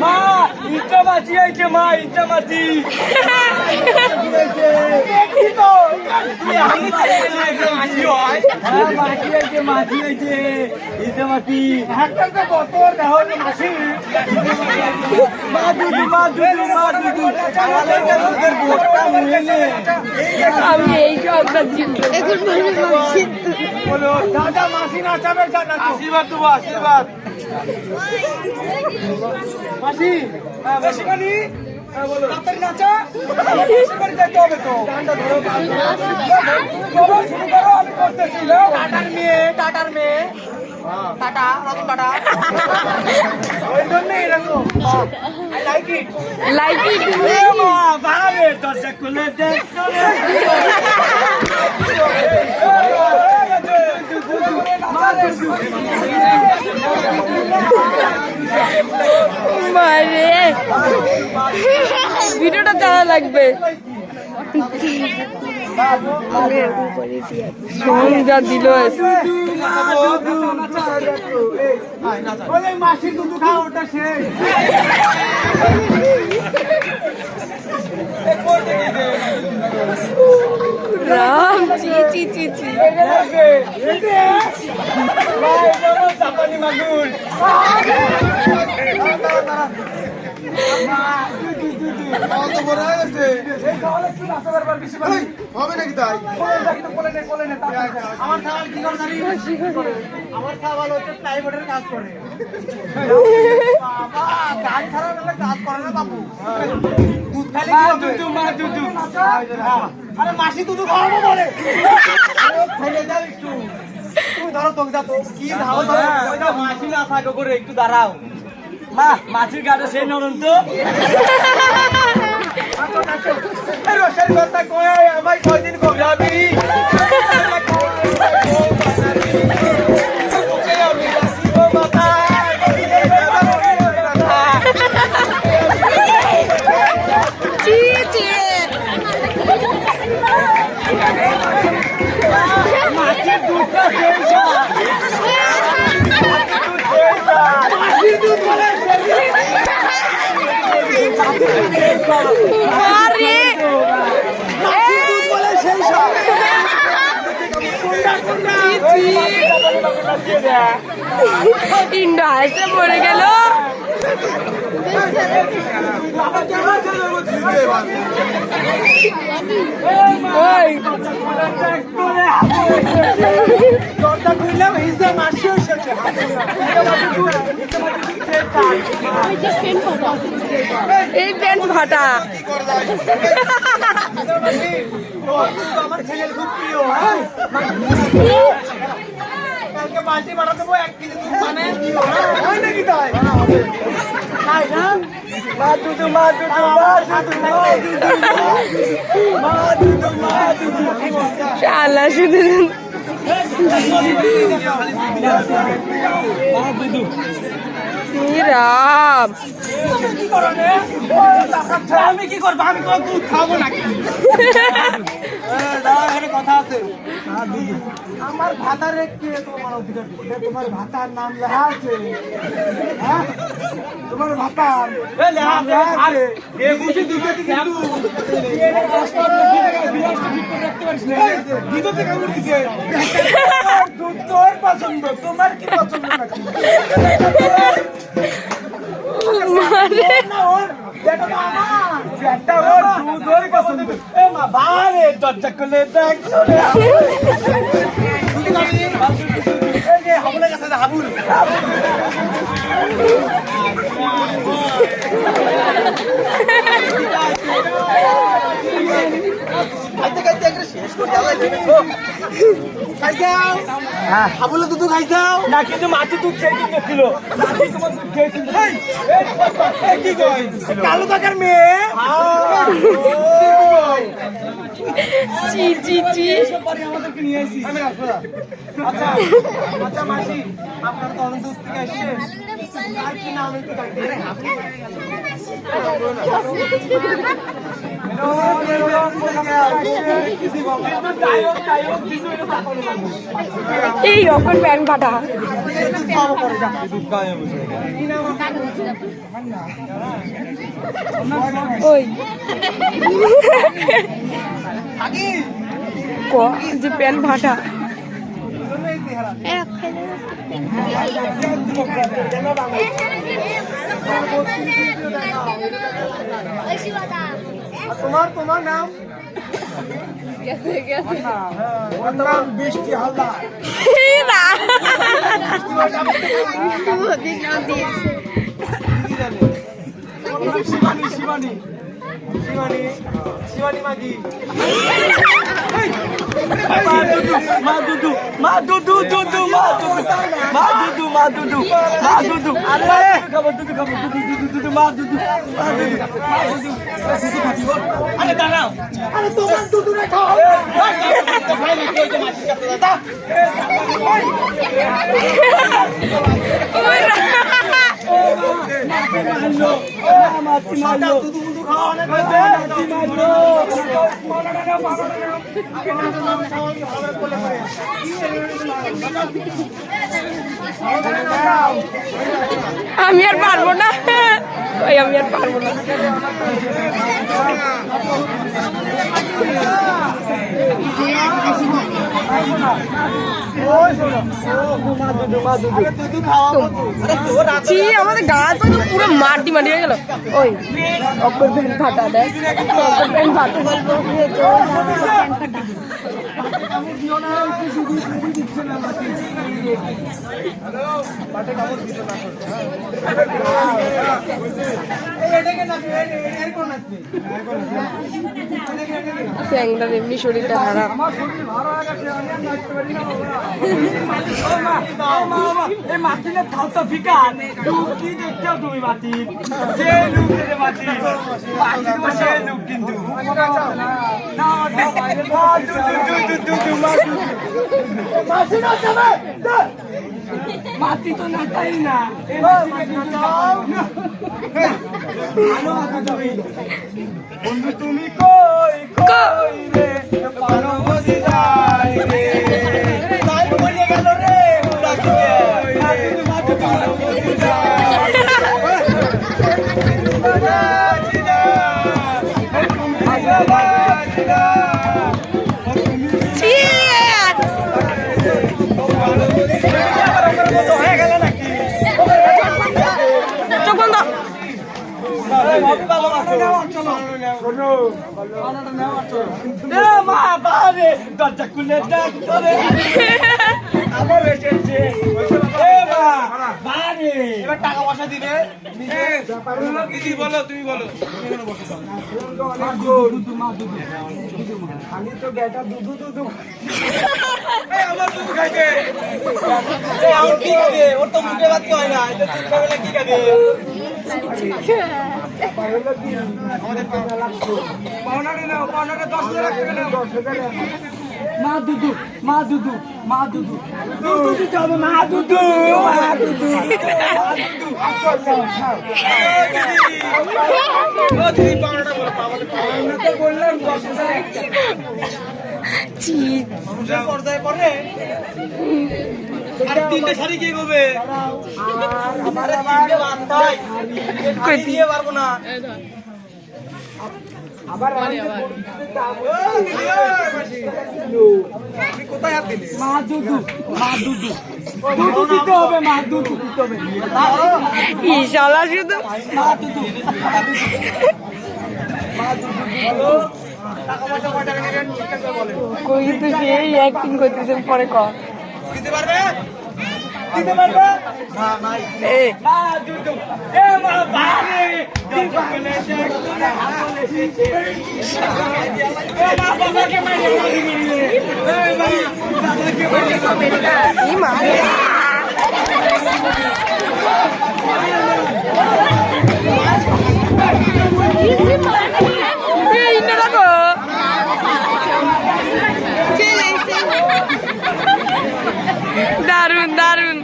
মা ইটা মাছি হয়েছে, মা ইটা মাছি মাছি হয়েছে ইটা মাছি আমি এই সব দাদা মাসি নাচাবে, আশীর্বাদ দেবো, আশীর্বাদ মাসি বেশি খানি তাড়াতাড়ি নাচা, বেশি করে যেতে হবে তো। শুরু করো, আমি করতেছি। টাটার মেয়ে টাটা, রতন টাটা, ওই জন্যই এরকম লাইক ইট। ভাবে দরজা খুলে দেখ, মারে ভিডিওটা চালা লাগবে। যা দিল মাসি দুধ খাওয়া ওটা শেষ। রাম চি চি চি চি জাপানি মাগুর হবে নাকি তাই? আমার সাবাল কি করে? আমার সাবাল হচ্ছে প্লাইবোর্ডের কাজ করে। বাবা গান ছাড়া কাজ করে না বাবু। দুধ খালি দুধু। আরে মাসি দুধু খাওয়াবো বলে ফেলে দাও একটু। তুমি ধরো তোকে যা তো কি ধাও ধরো, মাসি না থাকো করে একটু দাঁড়াও। মা মাছির গাড়ে সেই নরম তো রোষের কথা কয়ে আমায় কয়দিন ঘোরাবি। মাছের দুধটা ইন্ডো হাসতে পড়ে গেল। এই প্যান্ট ফাটা। আমার ছেলের খুব প্রিয়। কালকে বালতি বাড়া দেবো 1 কেজি দুধ, মানে হয় নাকি তাই? তাই না? মা দুধু শালা শুধু রাম আমি কি করবো? আমি তো দুধ খাবো নাকি? কথা আছে। আমার ভাতার কে তোমার অধিকার? তোমার ভাতার নাম লেখা আছে? তোমার ভাতার দুধ তোর পছন্দ, তোমার কি পছন্দ নাকি? দরজা খুলে দেখ, হাবুলের কাছে হাবুল হাবুলের দুধ খাইছাও না? কিন্তু মাছি দুধ খেয়ে ছিল, কালু কাকার মেয়ে। চি চি চি আমাদেরকে নিয়ে আসি। আচ্ছা আচ্ছা মাসি, আপনার তো অনেক দূর থেকে আসছে, আর কি নাম একটু এই রকম প্যান্ট ফাটা। ওই ক যে প্যান্ট ফাটা। তোমার নাম বৃষ্টি হালদার। শিবানী শিবানী শিবানী শিবানী মাঝি। মা দুদু মা দুদু দুদু মা দুদু মা দুদু মা দুদু মা দুদু আরে খাবার দুদু খাবার দুদু দুদু দুদু মা দুদু মা দুদু মা দুদু আরে দাঁড়াও আরে তোমার দুদু রে খাও ভাই না কে মাছি কাছে দাদা মাছি মারলো দুদু দুদু খাও না মাছি মারলো আমি আর পারবো না, ওই আমি আর পারবো না। আমাদের গা তো পুরো মাটি মাটি হয়ে গেল। ওই অক্ষর প্যান্ট ফাটা, দেখ অক্ষর প্যান্ট ফাটা। স্যাংটার এমনি শরীরটা খারাপ। তুমি মাটি যে লুক মাটি সে লুক কিন্তু মাটি তো নাটাই না বন্ধু তুমি কই কই রে পারো বসে যাই রে তাই বলে গেল রে মাটি পারো বসে যাই চোখ বন্ধ। দরজা খুলে ডাক করে আবার এসেছে এবার টাকা পয়সা দিবে বলো তুমি বলো আমি তো বেটা দুধু দুধু আমার দুধ খাইবে আমার কি খাবে ওর তো মুখে বাদ হয় না এটা দুধ খাবে না কি খাবে পাওনারে নাও পাওনারে 10,000 টাকা নাও 10,000 মা দুদু মা দুদু মা দুদু দুদু দিতে হবে মা দুদু মা দুদু বললাম 10,000 পর্দায় পরে আর তিনটে শাড়ি কে করবে দিয়ে পারবো না আবার কোথায় হাত দিলে মা দুদু দুধু দিতে হবে মা দুধু দিতে হবে ইশালা শুধু মা দুধু টাকা পয়সা কয় টাকা নেবেন বলেন কই তো সেই অ্যাক্টিং করতেছেন পরে ক দিতে পারবে না নাই এ মা দুধু এ মা বারে দিবালে দেখতে হাতলে এসেছে এ মা বাবাকে মাইরে মারিলে এ মা বাবাকে মাইরে এই মা